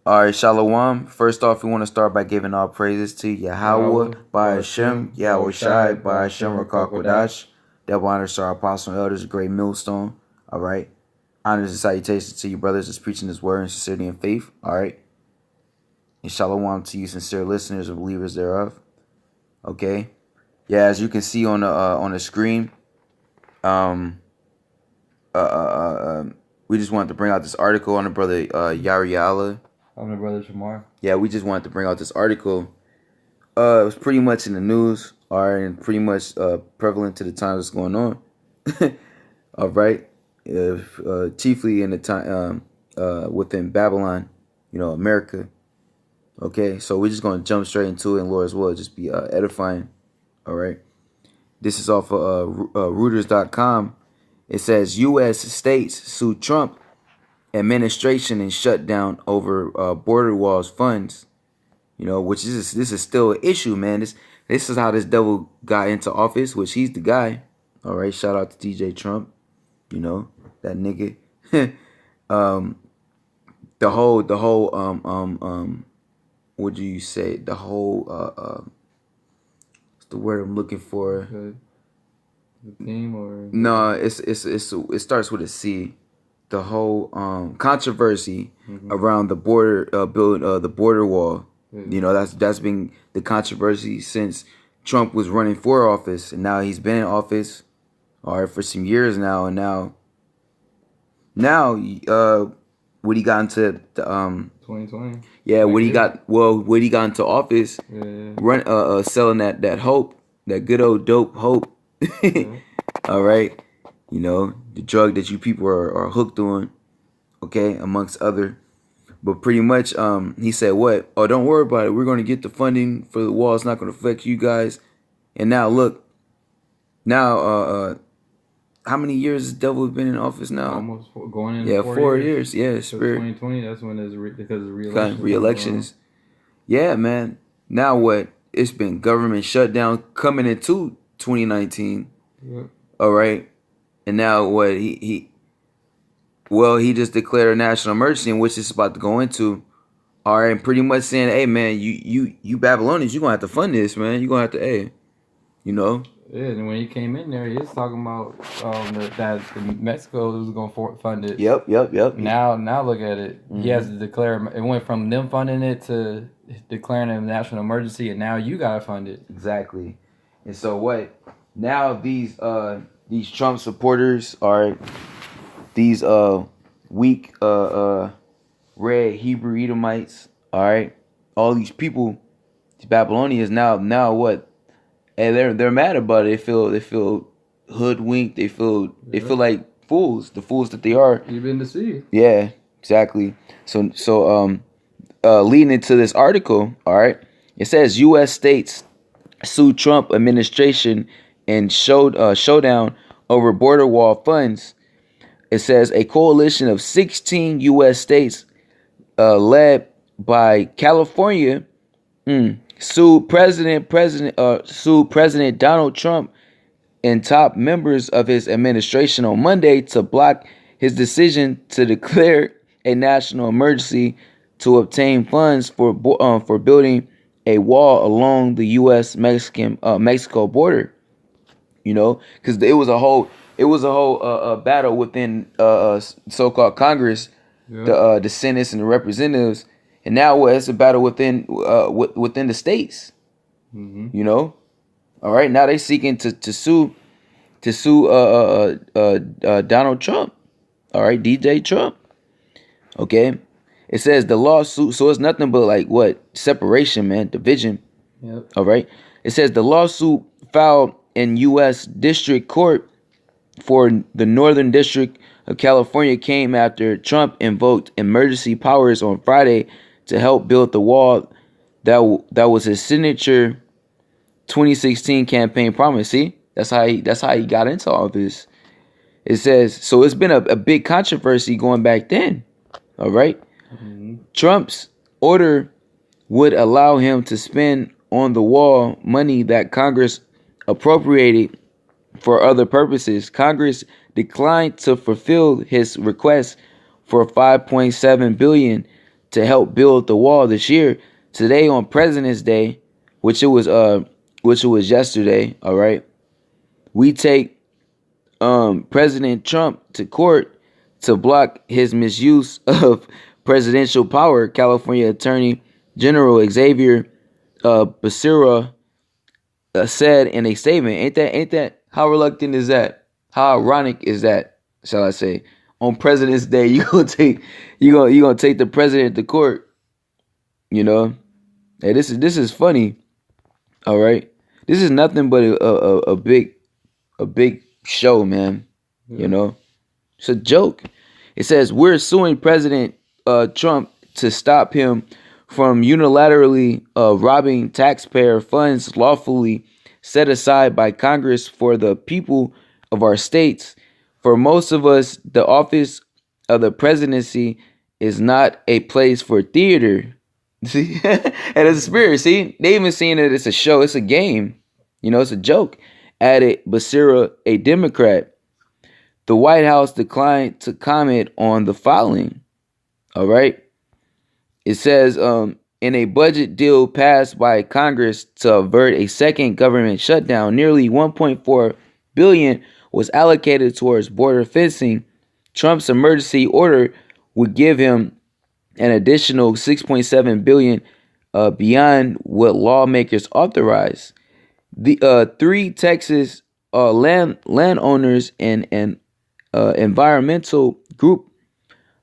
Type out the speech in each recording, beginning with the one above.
All right, Shalom. First off, we want to start by giving all praises to Yahweh, by Hashem, Yahweh Shai, by Hashem, Rakakwadash. Double honors to our apostle and elders, a great millstone. All right. Honors and salutations to you brothers that's preaching this word in sincerity and faith. All right. And Shalom to you sincere listeners and believers thereof. Okay. Yeah, as you can see on the screen, we just wanted to bring out this article on the brother Yariala. I'm the brother Shamar. Yeah, we just wanted to bring out this article. It was pretty much in the news, and pretty much prevalent to the times that's going on. All right, chiefly in the time within Babylon, America. Okay, so we're just gonna jump straight into it, and Lord as well, just be edifying. All right, this is off of Reuters.com. It says U.S. states sue Trump administration and shut down over border walls funds, which this is still an issue, man. This is how this devil got into office, which he's the guy. All right, shout out to DJ Trump, that nigga. The whole what do you say? The whole what's the word I'm looking for? The theme or No, it starts with a C. The whole controversy around the border the border wall. That's been the controversy since Trump was running for office, and now he's been in office for some years now, and now when he got into the 2020. Yeah, when he got into office, selling that hope, that good old dope hope. All right. The drug that you people are hooked on, okay, amongst other. But pretty much, he said, what? Oh, don't worry about it. We're going to get the funding for the wall. It's not going to affect you guys. And now, look, how many years has Devil been in office now? Almost going in 4 years. Yeah, so 2020, that's when there's because of re-elections. Yeah, man. Now what? It's been government shutdown coming into 2019. Yep. All right. And now what he just declared a national emergency, in which it's about to go into. All right, and pretty much saying, hey man, you Babylonians, you're gonna have to fund this, man. You're gonna have to, Yeah, and when he came in there, he was talking about that Mexico was going to fund it. Yep. Now look at it. Mm-hmm. He has to declare. It went from them funding it to declaring a national emergency, and now you gotta fund it. Exactly. And so what? Now these Trump supporters are these weak red Hebrew Edomites. All right, all these people, these Babylonians. Now what? And they're mad about it. They feel hoodwinked. They feel like fools. The fools that they are. You've been deceived. Yeah, exactly. So leading into this article, all right, it says U.S. states sue Trump administration and showdown over border wall funds. It says a coalition of 16 U.S. states, led by California, sued President Donald Trump and top members of his administration on Monday to block his decision to declare a national emergency to obtain funds for building a wall along the U.S. Mexico border. Because it was a whole battle within so-called Congress, the Senate and the representatives. And now it's a battle within the states. Mm-hmm. All right. Now they seeking to sue Donald Trump. All right, DJ Trump. Okay. It says the lawsuit, so it's nothing but like what? Separation, man, division. Yep. All right. It says the lawsuit filed in U.S. District Court for the Northern District of California came after Trump invoked emergency powers on Friday to help build the wall that was his signature 2016 campaign promise. See, that's how he got into all this. It says so. It's been a big controversy going back then. All right, Trump's order would allow him to spend on the wall money that Congress appropriated for other purposes. Congress declined to fulfill his request for $5.7 billion to help build the wall this year. Today on President's Day, which it was yesterday, all right, we take President Trump to court to block his misuse of presidential power. California Attorney General Xavier Becerra said in a statement. Ain't that how reluctant is that? How ironic is that? Shall I say? On President's Day, you gonna take the president to court. You know, hey, this is funny. All right, this is nothing but a big show, man. Yeah. You know, it's a joke. It says we're suing President Trump to stop him from unilaterally robbing taxpayer funds lawfully set aside by Congress for the people of our states. For most of us, the office of the presidency is not a place for theater. See, and it's a spirit. See, they even saying that it's a show, it's a game. You know, it's a joke. Added Becerra, a Democrat. The White House declined to comment on the filing. All right. It says, in a budget deal passed by Congress to avert a second government shutdown, nearly $1.4 billion was allocated towards border fencing. Trump's emergency order would give him an additional $6.7 billion beyond what lawmakers authorized. The three Texas landowners and environmental group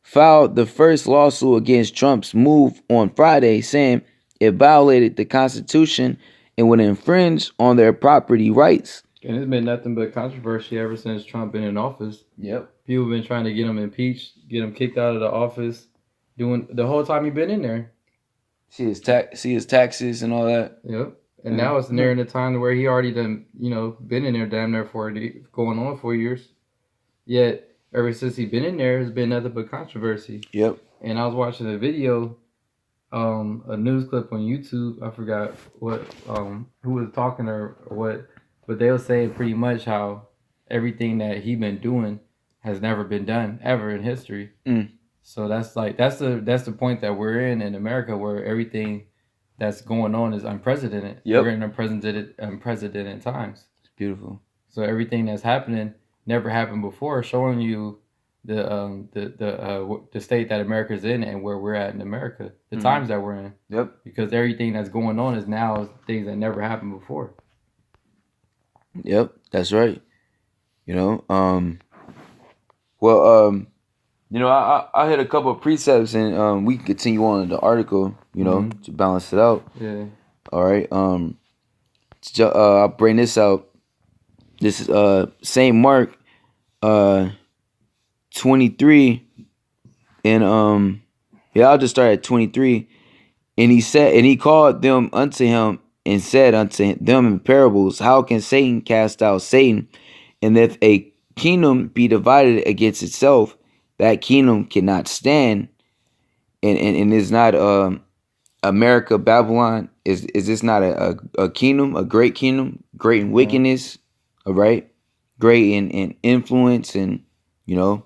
filed the first lawsuit against Trump's move on Friday, saying it violated the Constitution and would infringe on their property rights. And it's been nothing but controversy ever since Trump been in office. Yep. People have been trying to get him impeached, get him kicked out of the office, doing the whole time he been in there. See his taxes and all that. Yep. And now it's nearing the time to where he already done, been in there damn near going on 4 years. Yet ever since he been in there, it's been nothing but controversy. Yep. And I was watching a video, a news clip on YouTube. I forgot who was talking or what, but they were saying pretty much how everything that he been doing has never been done ever in history. So that's the point that we're in America, where everything that's going on is unprecedented. Yep. We're in unprecedented times. It's beautiful. So everything that's happening never happened before, showing you the state that America's in and where we're at in America, the times that we're in. Yep. Because everything that's going on is now things that never happened before. Yep, that's right. You know, I hit a couple of precepts and we can continue on in the article, to balance it out. Yeah. All right. I'll bring this out. This is Saint Mark 23 and I'll just start at 23. And he called them unto him and said unto them in parables, how can Satan cast out Satan? And if a kingdom be divided against itself, that kingdom cannot stand. And is not America, Babylon, is this not a kingdom, a great kingdom, great in wickedness, all right, great in influence, and all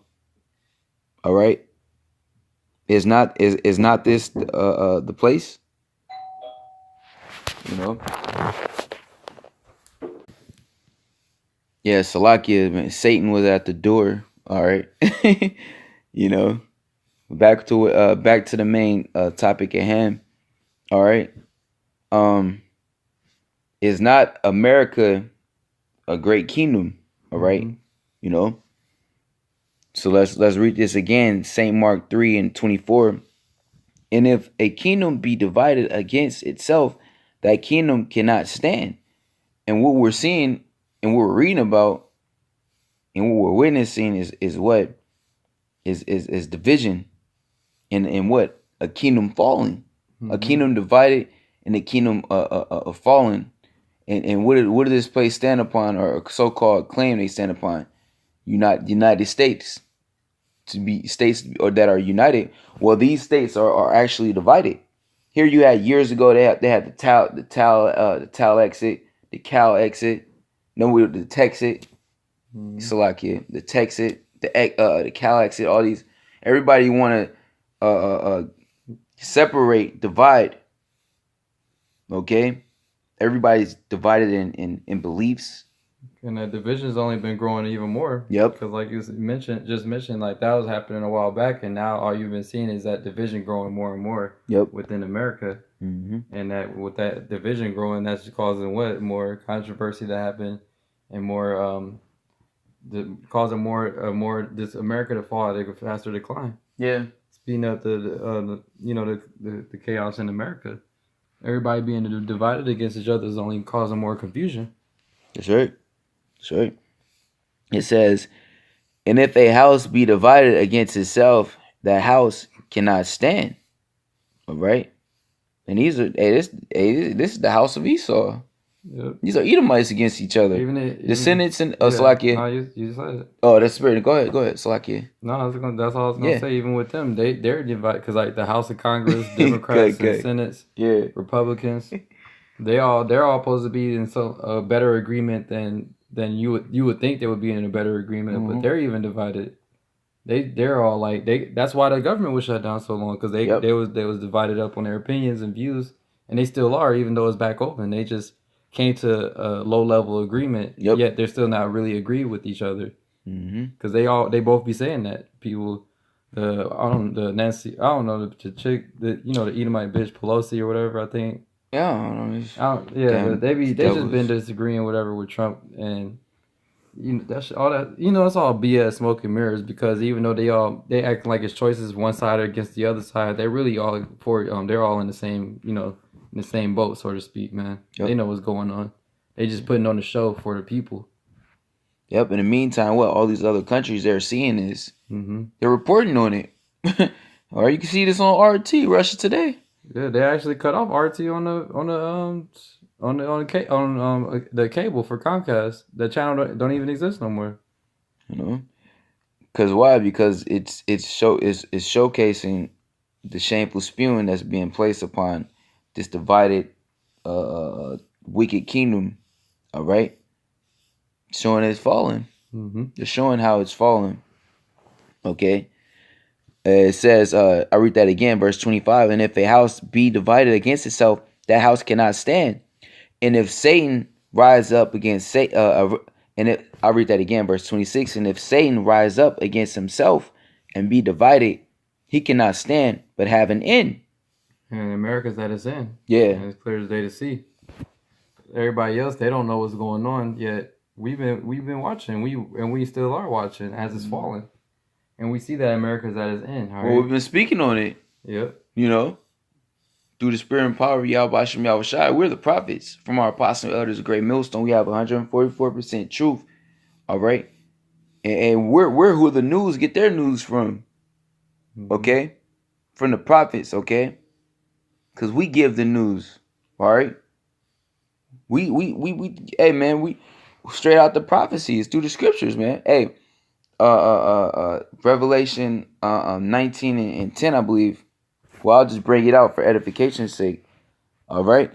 right, is not this the place, Yeah, Salakia, man, Satan was at the door. All right, back to the main topic at hand. All right, is not America a great kingdom? All right, So let's read this again. Saint Mark 3:24. And if a kingdom be divided against itself, that kingdom cannot stand. And what we're seeing and what we're reading about and what we're witnessing is what is division and what a kingdom falling, a kingdom divided and a kingdom fallen. And what did this place stand upon, or so-called claim they stand upon? United States, to be states or that are united. Well, these states are actually divided. Here you had years ago they had the Cal exit, the Texit, Salakia, the Texit, the Cal exit. All these, everybody want to separate, divide. Okay, everybody's divided in beliefs. And that division's only been growing even more. Yep. Because like you mentioned, like that was happening a while back, and now all you've been seeing is that division growing more and more. Yep. Within America. Mm-hmm. And that with that division growing, that's causing what more controversy to happen, and more causing more this America to fall at a faster decline. Yeah. Speeding up the chaos in America. Everybody being divided against each other is only causing more confusion. That's right. That's right. It says, and if a house be divided against itself, that house cannot stand. All right. And these are this is the house of Esau. Yep. These are Edomites against each other. Descendants and Salakia. No, you said it. Oh, that's spirit. Go ahead, Salakia. No, that's all I was gonna say. Even with them, they're divided because like the House of Congress, Democrats and Senates, Republicans, they're all supposed to be in a better agreement than you would think they would be in a better agreement, but they're even divided. They're all like that's why the government was shut down so long because they was divided up on their opinions and views, and they still are, even though it's back open. They just came to a low level agreement, yet they're still not really agreed with each other. Because they both be saying that people, Nancy, I don't know the chick, the Edomite bitch Pelosi or whatever, I think. Yeah, I don't know. But they just been disagreeing whatever with Trump, and that's all that it's all BS, smoke and mirrors, because even though they acting like it's choices one side against the other side, they really all they're all in the same in the same boat, so to speak, man. They know what's going on. They just putting on the show for the people. Yep. In the meantime, what all these other countries they're seeing is they're reporting on it. Or you can see this on RT, Russia Today. Yeah, they actually cut off RT on the cable for Comcast. The channel don't even exist no more. Because why? Because it's showcasing the shameful spewing that's being placed upon this divided, wicked kingdom. All right, showing it's falling. They're showing how it's falling. Okay. It says, I read that again, verse 25. And if a house be divided against itself, that house cannot stand. And if Satan rise up against Satan, I read that again, verse 26. And if Satan rise up against himself and be divided, he cannot stand, but have an end. And America's at its end. Yeah. And it's clear as day to see. Everybody else, they don't know what's going on yet. We've been watching. We still are watching as it's falling. And we see that America's at its end. Right? Well, we've been speaking on it. Yep. Through the spirit and power of Yahweh Shem Yahushai, we're the prophets. From our apostle elders, Great Millstone, we have 144% truth. All right? And we're who the news get their news from. Okay? From the prophets, okay? Because we give the news. All right? We hey man, we straight out the prophecies through the scriptures, man. Hey, Revelation 19 and 10, I believe. Well, I'll just bring it out for edification's sake. All right,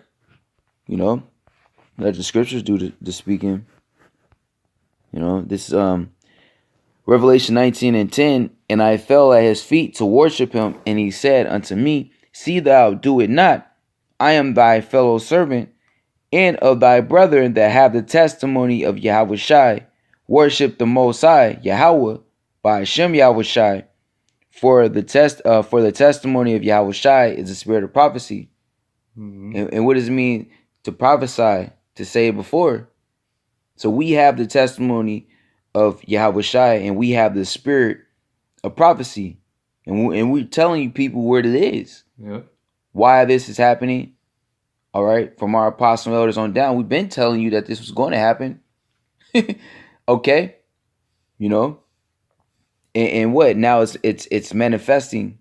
let the scriptures do the speaking. This Revelation 19 and 10. And I fell at his feet to worship him, and he said unto me, See thou do it not. I am thy fellow servant, and of thy brethren that have the testimony of Yahushai. Worship the Most High, Yahweh, by Hashem Yahushai. For the testimony of Yahushai is the spirit of prophecy. And what does it mean to prophesy? To say it before. So we have the testimony of Yahushai, and we have the spirit of prophecy. And we're telling you people what it is. Yep. Why this is happening. All right. From our apostle elders on down, we've been telling you that this was going to happen. Okay. And what now it's manifesting.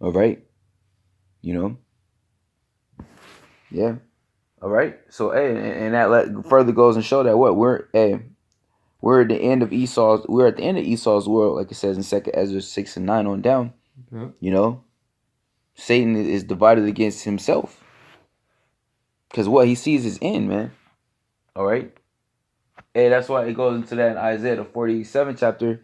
All right. Yeah. All right. So and that further goes and show that what we're at the end of Esau's world, like it says in 2 Ezra 6 and 9 on down. Yep. Satan is divided against himself. Because what he sees is end, man. All right. And that's why it goes into that in Isaiah, the 47th chapter.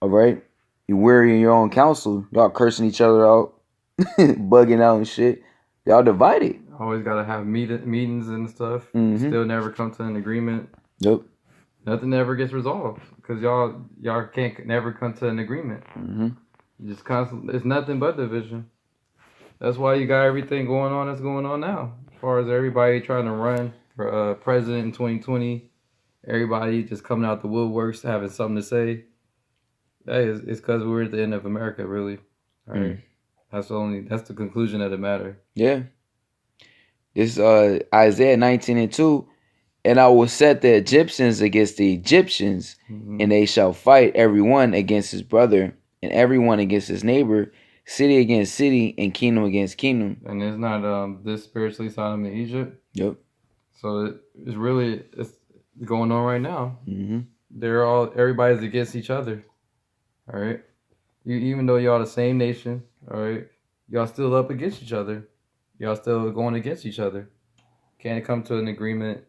All right. You're weary in your own counsel. Y'all cursing each other out. bugging out and shit. Y'all divided. Always gotta have meetings and stuff. Mm-hmm. Still never come to an agreement. Yep. Nothing ever gets resolved because y'all can't never come to an agreement. Mm-hmm. Just constant. It's nothing but division. That's why you got everything going on that's going on now. As far as everybody trying to run for president in 2020, everybody just coming out the woodworks having something to say. Hey, it's because we're at the end of America, really. All right. That's the conclusion of the matter. Yeah. It's Isaiah 19:2. And I will set the Egyptians against the Egyptians, and they shall fight every one against his brother, and every one against his neighbor, city against city, and kingdom against kingdom. And it's not this spiritually Sodom and Egypt. Yep. So it's going on right now. Mm-hmm. Everybody's against each other. All right. Even though y'all the same nation, all right, y'all still up against each other. Y'all still going against each other. Can't come to an agreement.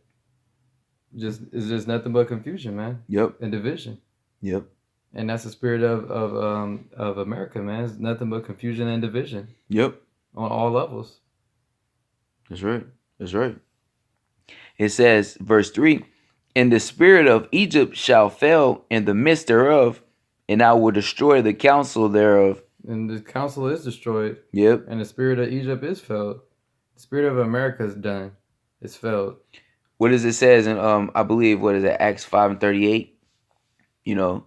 It's just nothing but confusion, man. Yep. And division. Yep. And that's the spirit of America, man. It's nothing but confusion and division. Yep. On all levels. That's right. That's right. It says, verse 3, and the spirit of Egypt shall fail in the midst thereof, and I will destroy the counsel thereof. And the counsel is destroyed. Yep. And the spirit of Egypt is failed. The spirit of America is done. It's failed. What does it says in I believe what is it, Acts 5:38? You know,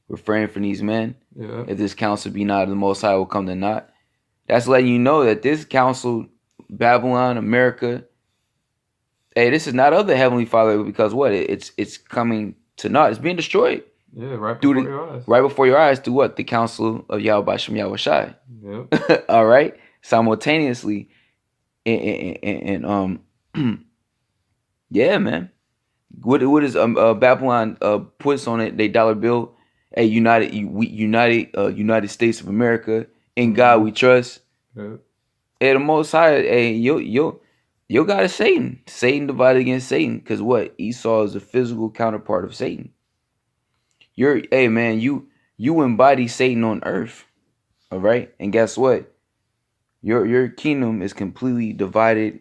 refrain from these men. Yeah. If this counsel be not of the Most High, will come to naught. That's letting you know that this counsel, Babylon, America, hey, this is not of the Heavenly Father, because what? It's coming to naught. It's being destroyed. Yeah, right before your eyes. Right before your eyes, through what? The counsel of Yahweh Shem Yahweh Shai. Yep. All right. Simultaneously, and yeah, man. What is Babylon puts on it? They dollar bill. Hey, United States of America. In God we trust. Yep. Hey, the Most High. Hey, your God is Satan. Satan divided against Satan. Because what? Esau is a physical counterpart of Satan. Hey man, you embody Satan on earth. All right, and guess what? Your kingdom is completely divided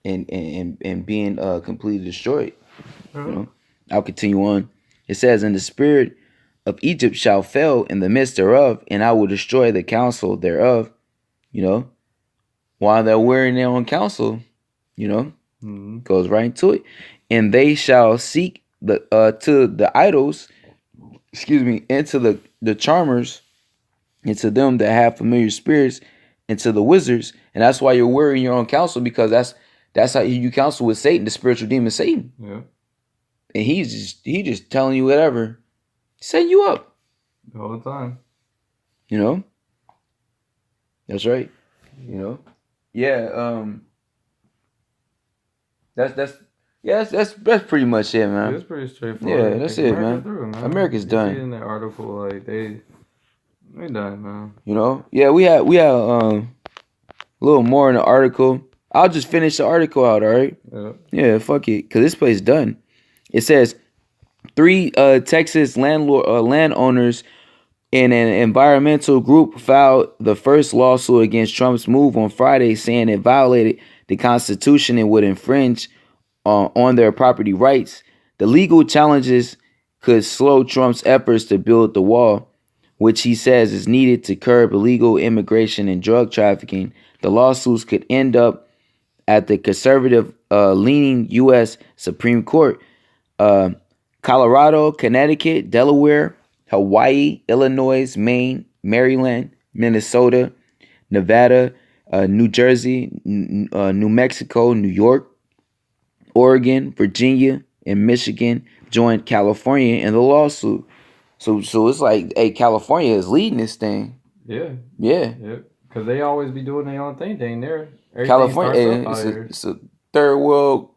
and being completely destroyed. You know, I'll continue on. It says, and the spirit of Egypt shall fail in the midst thereof, and I will destroy the counsel thereof. You know, while they're wearing their own counsel, you know, goes right into it. And they shall seek to the idols, into the charmers, into them that have familiar spirits, into the wizards. And that's why you're wearing your own counsel, because that's how you counsel with Satan, the spiritual demon Satan. Yeah. And he just telling you whatever, setting you up all the time. You know. That's right. You know. Yeah. That's pretty much it, man. It's pretty straightforward. Yeah, that's it, man. America's done. In the article, like they done, man. You know. Yeah, we had a little more in the article. I'll just finish the article out, all right? Yeah, fuck it, because this place done. It says 3 Texas landowners and an environmental group filed the first lawsuit against Trump's move on Friday, saying it violated the Constitution and would infringe on their property rights. The legal challenges could slow Trump's efforts to build the wall, which he says is needed to curb illegal immigration and drug trafficking. The lawsuits could end up at the conservative-leaning U.S. Supreme Court. Colorado, Connecticut, Delaware, Hawaii, Illinois, Maine, Maryland, Minnesota, Nevada, New Jersey, New Mexico, New York, Oregon, Virginia, and Michigan joined California in the lawsuit. So it's like, hey, California is leading this thing. Yeah. Yeah. Because they always be doing their own thing down there. California, it's a third world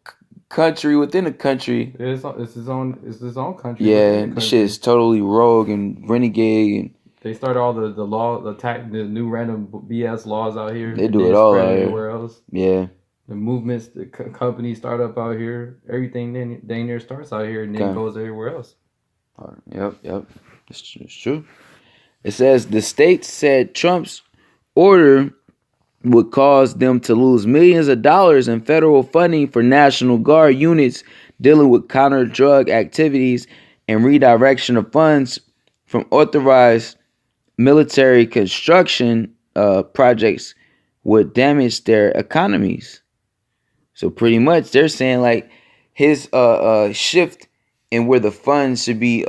country within a country. It's its own country. Yeah, this shit is totally rogue and renegade. And they started all the new random BS laws out here. They do it all out here. Everywhere else. Yeah. The movements, the companies start up out here. Everything dang near starts out here and then goes everywhere else. Yep. It's true. It says the state said Trump's order would cause them to lose millions of dollars in federal funding for National Guard units dealing with counter drug activities and redirection of funds from authorized military construction projects would damage their economies. So pretty much they're saying like his shift in where the funds should be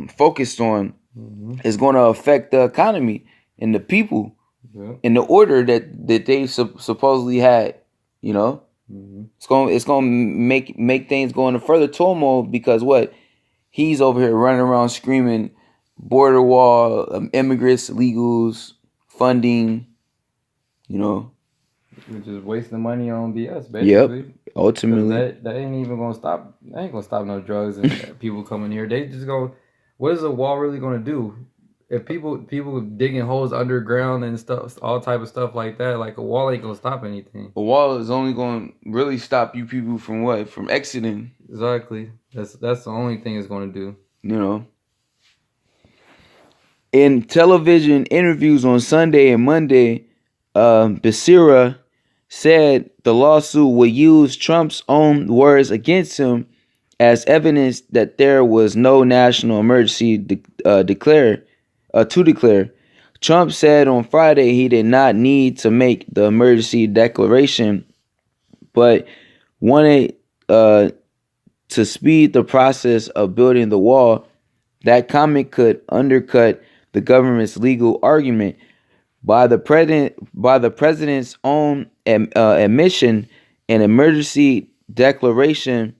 focused on is going to affect the economy and the people in the order that they supposedly had. You know, it's going to make things go into further turmoil because what he's over here running around screaming border wall, immigrants, illegals, funding. You know, We're just wasting money on BS, yep. basically. Ultimately, That ain't even gonna stop. That ain't gonna stop no drugs and people coming here. They just go. What is a wall really gonna do? If people digging holes underground and stuff, all type of stuff like that, like a wall ain't gonna stop anything. a wall is only going to really stop you people from what? From exiting. Exactly. That's the only thing it's gonna do. You know. In television interviews on Sunday and Monday, Becerra said the lawsuit would use Trump's own words against him as evidence that there was no national emergency to declare. Trump said on Friday he did not need to make the emergency declaration, but wanted to speed the process of building the wall. That comment could undercut the government's legal argument. By the president's own admission, an emergency declaration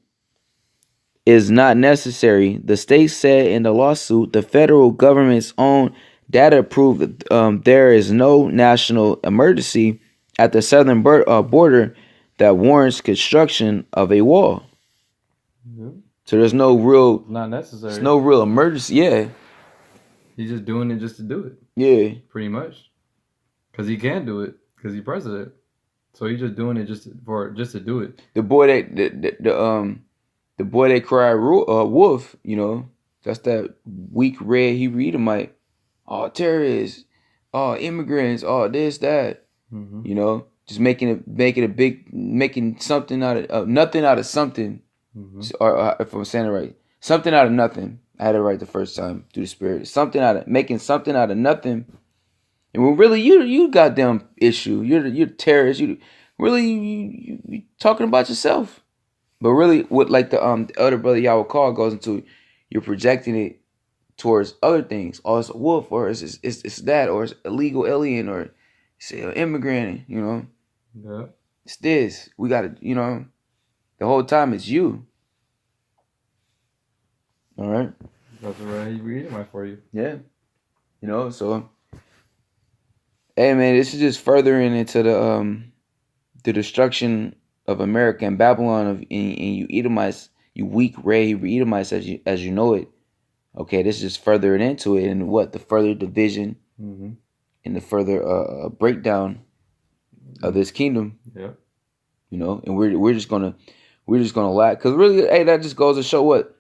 is not necessary. The state said in the lawsuit the federal government's own data proved there is no national emergency at the southern border that warrants construction of a wall. So there's no real, Not necessary. there's no real emergency. Yeah, He's just doing it just to do it, yeah. pretty much. Cause he can do it, cause he's president. So he's just doing it just to do it. The boy that the boy that cried wolf. You know, that's that weak red Hebrew Edomite. All terrorists, all immigrants, all this that. You know, just making something out of nothing out of something. Or if I'm saying it right, something out of nothing. I had it right the first time through the spirit. Making something out of nothing. And when really you goddamn issue. You're terrorist. You talking about yourself. But really, what like the elder brother Yahweh Call goes into, you're projecting it towards other things. Oh, it's a wolf, or it's that, or it's illegal alien, or it's an immigrant. You know, Yeah. it's this. We gotta, you know, the whole time it's you. All right. That's right. He reading my for you. Yeah. You know, so hey man, this is just furthering into the destruction of America and Babylon and you Edomites, you weak ray Edomites as you know it. Okay, this is just furthering into it and what the further division and the further breakdown of this kingdom. Yeah. You know, and we're just gonna lack because really, hey, that just goes to show what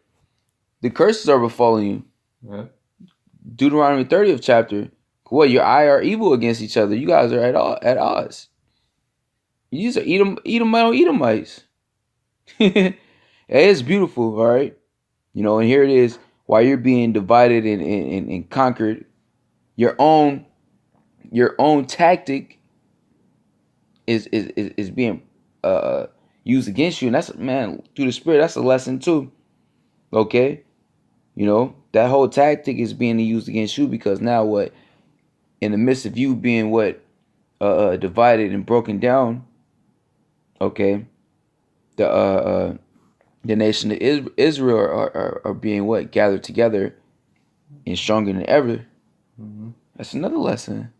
the curses are befalling you. Yeah. Deuteronomy 30th chapter. What, your eye are evil against each other. You guys are at odds. You just are Edomites. It's beautiful, all right. You know, and here it is. While you're being divided and conquered, your own tactic is being used against you, and that's, man, through the spirit. That's a lesson too. Okay, you know that whole tactic is being used against you because now what? In the midst of you being what divided and broken down, okay, the nation of Israel are being what? Gathered together and stronger than ever. That's another lesson.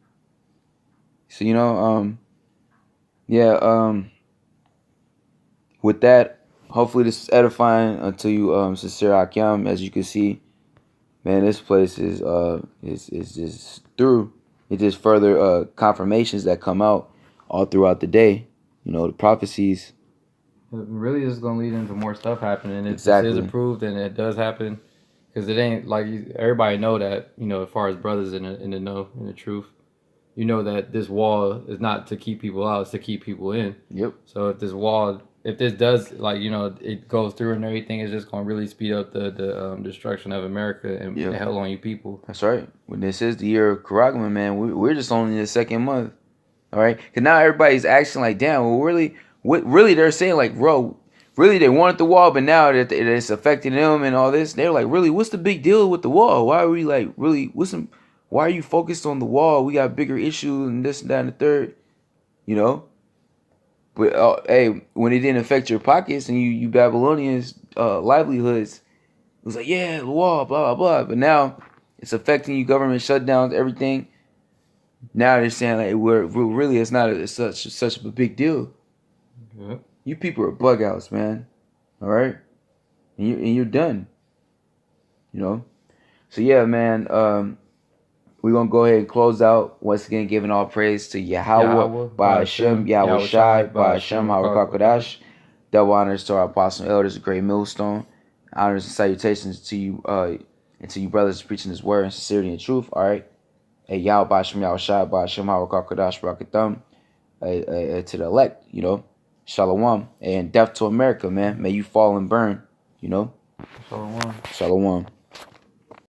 So you know, with that, hopefully this is edifying unto you, sincere Akim. As you can see, man, this place is just through. It just further confirmations that come out all throughout the day. You know, the prophecies. It really is going to lead into more stuff happening. It Exactly. is approved and it does happen because it ain't like everybody know that, you know, as far as brothers in the know, in the truth. you know that this wall is not to keep people out; it's to keep people in. Yep. So if this does like it goes through and everything, it's just gonna really speed up the destruction of America and Yep. the hell on you people. That's right. When this is the year of Karagman, man, we're just only in the second month. All right, because now everybody's acting like, damn, well, really, what really they're saying, like, bro, really they wanted the wall, but now that it's affecting them and all this, they're like, really, what's the big deal with the wall? Why are we like, really, why are you focused on the wall? We got bigger issues and this and that and the third, you know. But hey, when it didn't affect your pockets and you Babylonians' livelihoods, it was like, yeah, the wall, blah blah blah. But now it's affecting you, government shutdowns, everything. Now they're saying like we're really it's not such a big deal. Yep. You people are bug outs, man. All right, and you're done. You know. So yeah, man. We're gonna go ahead and close out once again, giving all praise to Yahweh, by Hashem, Yahweh Shai, by Hashem, Harakakadash. Double honors to our apostle elders, a great millstone. Honors and salutations to you, and to you brothers preaching His word in sincerity and truth. All right. Hey, Yahweh Bashem, Yahweh Shai, Bashem, Harakakadash, Barakatham. To the elect, you know. Shalom. And death to America, man. May you fall and burn, you know. Shalom. Shalom.